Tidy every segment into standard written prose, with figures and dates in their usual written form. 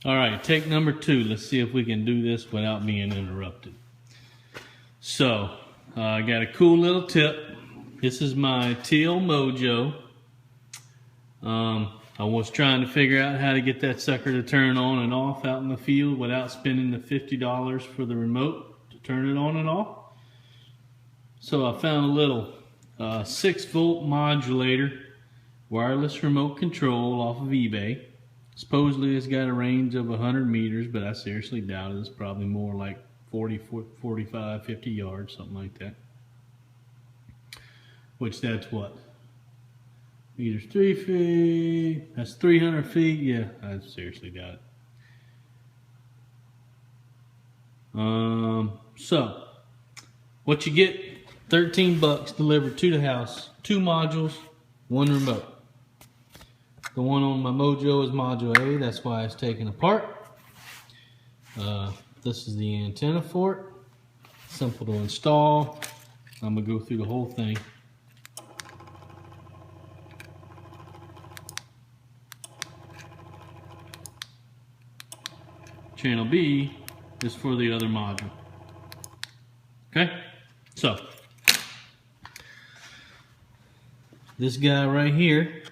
All right, take number 2. Let's see if we can do this without being interrupted. So, I got a cool little tip. This is my Teal Mojo. I was trying to figure out how to get that sucker to turn on and off out in the field without spending the $50 for the remote to turn it on and off. So I found a little 6-volt modulator, wireless remote control off of eBay. Supposedly it's got a range of 100 meters, but I seriously doubt it. It's probably more like 40, 45, 50 yards, something like that. Which that's what? Meters 3 feet, that's 300 feet. Yeah, I seriously doubt it. So, what you get, 13 bucks delivered to the house, 2 modules, 1 remote. The one on my Mojo is Module A, that's why it's taken apart. This is the antenna for it. Simple to install. I'm going to go through the whole thing. Channel B is for the other module. Okay? So, this guy right here,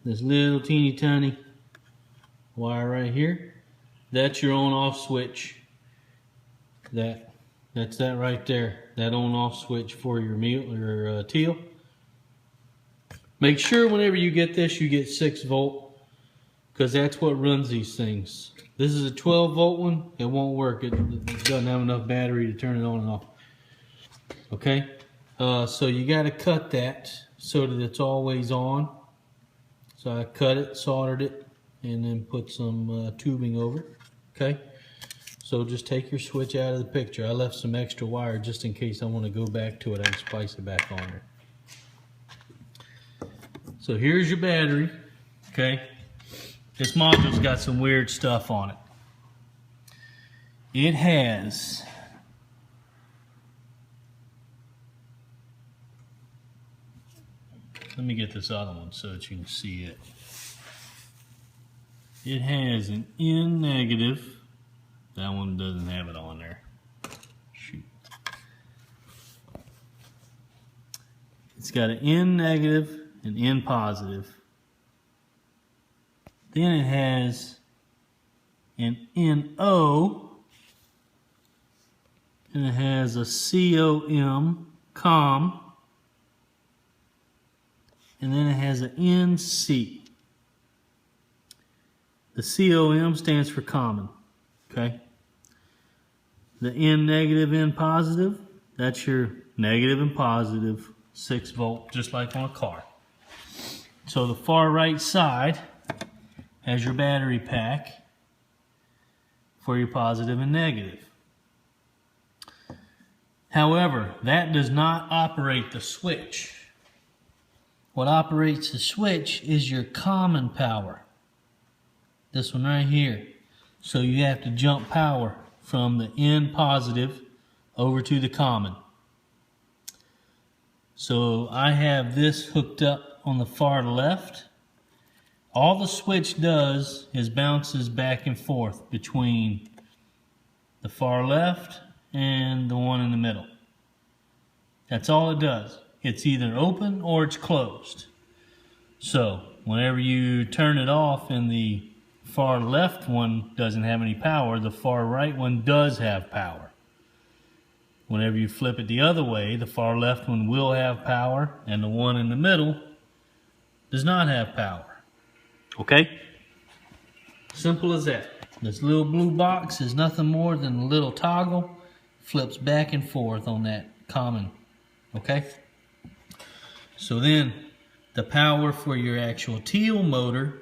this little teeny tiny wire right here, that's your on off switch. That's that right there, that on off switch for your Teal. Make sure whenever you get this, you get 6 volt, because that's what runs these things. This is a 12 volt one, it won't work. It doesn't have enough battery to turn it on and off. Okay, so you got to cut that so that it's always on. So I cut it, soldered it, and then put some tubing over it. Okay, so just take your switch out of the picture. I left some extra wire just in case I want to go back to it. I can splice it back on there. So here's your battery. Okay, this module's got some weird stuff on it. It has let me get this other one so that you can see it. It has an N negative. That one doesn't have it on there. Shoot. It's got an N negative and N positive. Then it has an NO. And it has a COM. And then it has an NC. The COM stands for common, okay? The N negative, N positive, that's your negative and positive 6 volt, just like on a car. So the far right side has your battery pack for your positive and negative. However, that does not operate the switch. What operates the switch is your common power. This one right here. So you have to jump power from the N positive over to the common. So I have this hooked up on the far left. All the switch does is bounces back and forth between the far left and the one in the middle. That's all it does. It's either open or it's closed. So whenever you turn it off and the far left one doesn't have any power, the far right one does have power. Whenever you flip it the other way, the far left one will have power and the one in the middle does not have power. Okay? Simple as that. This little blue box is nothing more than a little toggle. Flips back and forth on that common. Okay? So then the power for your actual Teal motor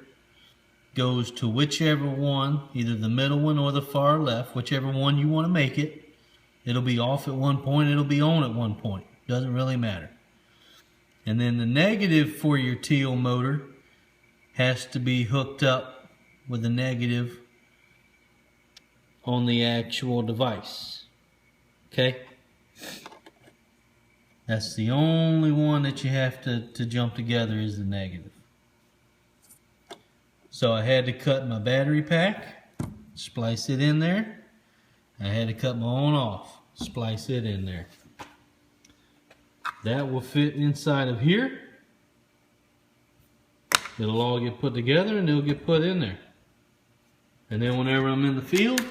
goes to whichever one, either the middle one or the far left, whichever one you want to make it. It'll be off at one point, it'll be on at one point. Doesn't really matter. And then the negative for your Teal motor has to be hooked up with the negative on the actual device. Okay? That's the only one that you have to jump together is the negative. So I had to cut my battery pack splice it in there. I had to cut my own off, splice it in there. That will fit inside of here. It'll all get put together and it'll get put in there. And then whenever I'm in the field,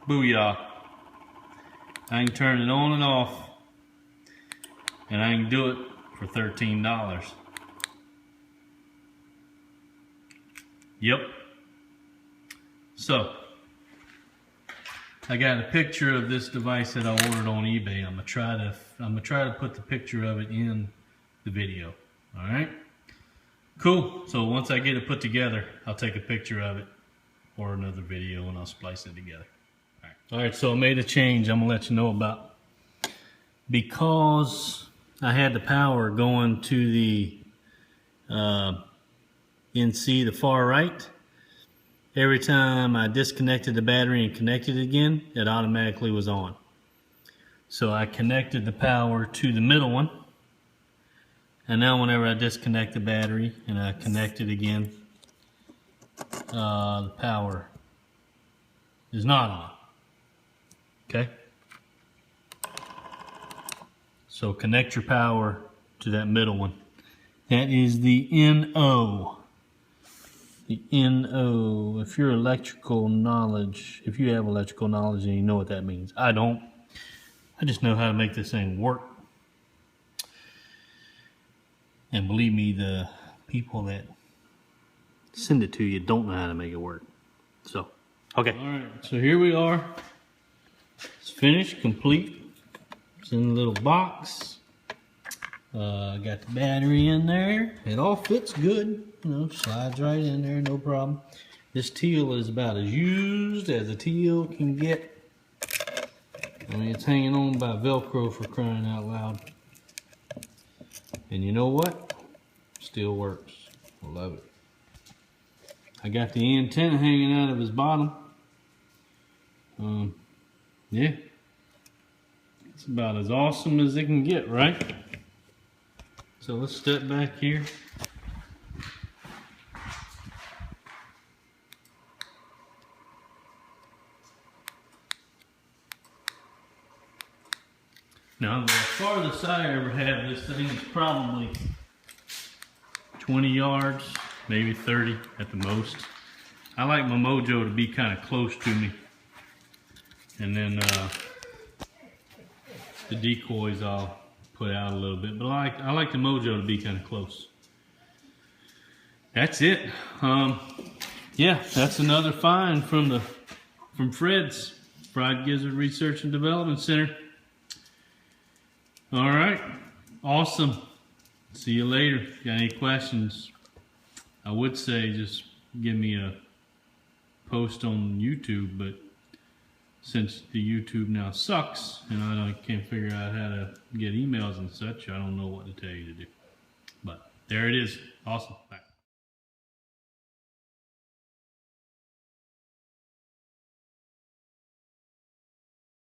booyah. I can turn it on and off, and I can do it for $13. Yep. So, I got a picture of this device that I ordered on eBay. I'm gonna try to put the picture of it in the video. All right. Cool. So once I get it put together, I'll take a picture of it or another video, and I'll splice it together. All right. So I made a change. I'm gonna let you know about, because I had the power going to the NC, the far right. Every time I disconnected the battery and connected it again, it automatically was on. So I connected the power to the middle one. And now whenever I disconnect the battery and I connect it again, the power is not on. Okay? So connect your power to that middle one. That is the NO. The NO. If you have electrical knowledge and you know what that means. I don't. I just know how to make this thing work. And believe me, the people that send it to you don't know how to make it work. So, okay. All right, so here we are. It's finished, complete. It's in a little box. Got the battery in there. It all fits good. You know, slides right in there, no problem. This teal is about as used as a teal can get. I mean, it's hanging on by Velcro, for crying out loud. And you know what? Still works. I love it. I got the antenna hanging out of his bottom. Yeah. It's about as awesome as it can get, right? So let's step back here. Now, the farthest I ever had this thing is probably 20 yards, maybe 30 at the most. I like my Mojo to be kind of close to me. And then the decoys I'll put out a little bit, but I like the Mojo to be kind of close. That's it. Yeah, that's another find from Fred's Friedgizzard Research and Development Center. All right, awesome. See you later. If you got any questions, I would say just give me a post on YouTube, but since the YouTube now sucks and I can't figure out how to get emails and such, I don't know what to tell you to do. But there it is. Awesome.